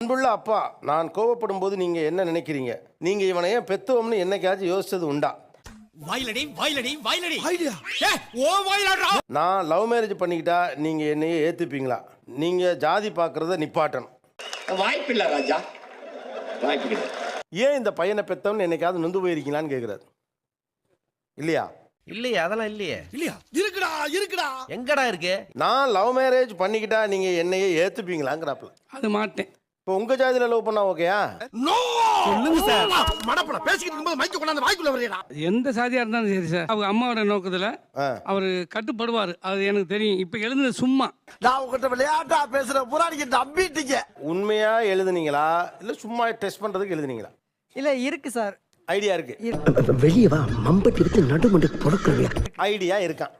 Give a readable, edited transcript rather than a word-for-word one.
அன்புள்ள அப்பா, நான் கோவப்படும் போது நீங்க என்ன நினைக்கிறீங்க? நீங்க இவனை ஏன் பெத்தோம்னு என்னைக்காச்சும் யோசிச்சது உண்டா? நான் லவ் மேரேஜ் பண்ணிக்கிட்டா நீங்க என்னையே ஏத்துப்பீங்களா? நீங்க ஜாதி பார்க்கறத நிப்பாட்டணும். வாய்ப்பில்லை ராஜா, வாய்ப்பில்லை. ஏன் இந்த பையனை பெத்தோம்னு என்னைக்காவது நொந்து போயிருக்கீங்களான்னு கேட்குறாரு. இல்லையா? இல்லையே, அதெல்லாம் இல்லையே. இல்லையா? இருக்குடா. எங்கடா இருக்கு? நான் லவ் மேரேஜ் பண்ணிக்கிட்டா நீங்க என்னையே ஏத்துப்பீங்களாங்கிறாப்புல. அது மாட்டேன். இப்போ உங்க ஜாதியில லவ் பண்ணா ஓகேயா? சொல்லுங்க சார். மடப்பட பேசிக்கிட்டு இருக்கும்போது மைக்கு கொண்டாந்து வாய்க்குள்ள வரீடா. எந்த சாதியா இருந்தாலும் சரி சார், அவங்க அம்மாவோட நோக்கத்துல அவர் கட்டுப்படுவார். அது எனக்கு தெரியும். இப்ப எழுதுனது சும்மா. நான் உங்ககிட்ட விளையாட்டா பேசுற புறாடிக்கு நம்பிட்டீங்க. உண்மையா எழுதுனீங்களா இல்ல சும்மா டெஸ்ட் பண்றதுக்கு எழுதுனீங்களா? இல்ல இருக்கு சார், ஐடியா இருக்கு. வெளியே வா, மம்பட்டி எடுத்து நடுமண்டு பொறுக்கிறீங்க. ஐடியா இருக்கான்.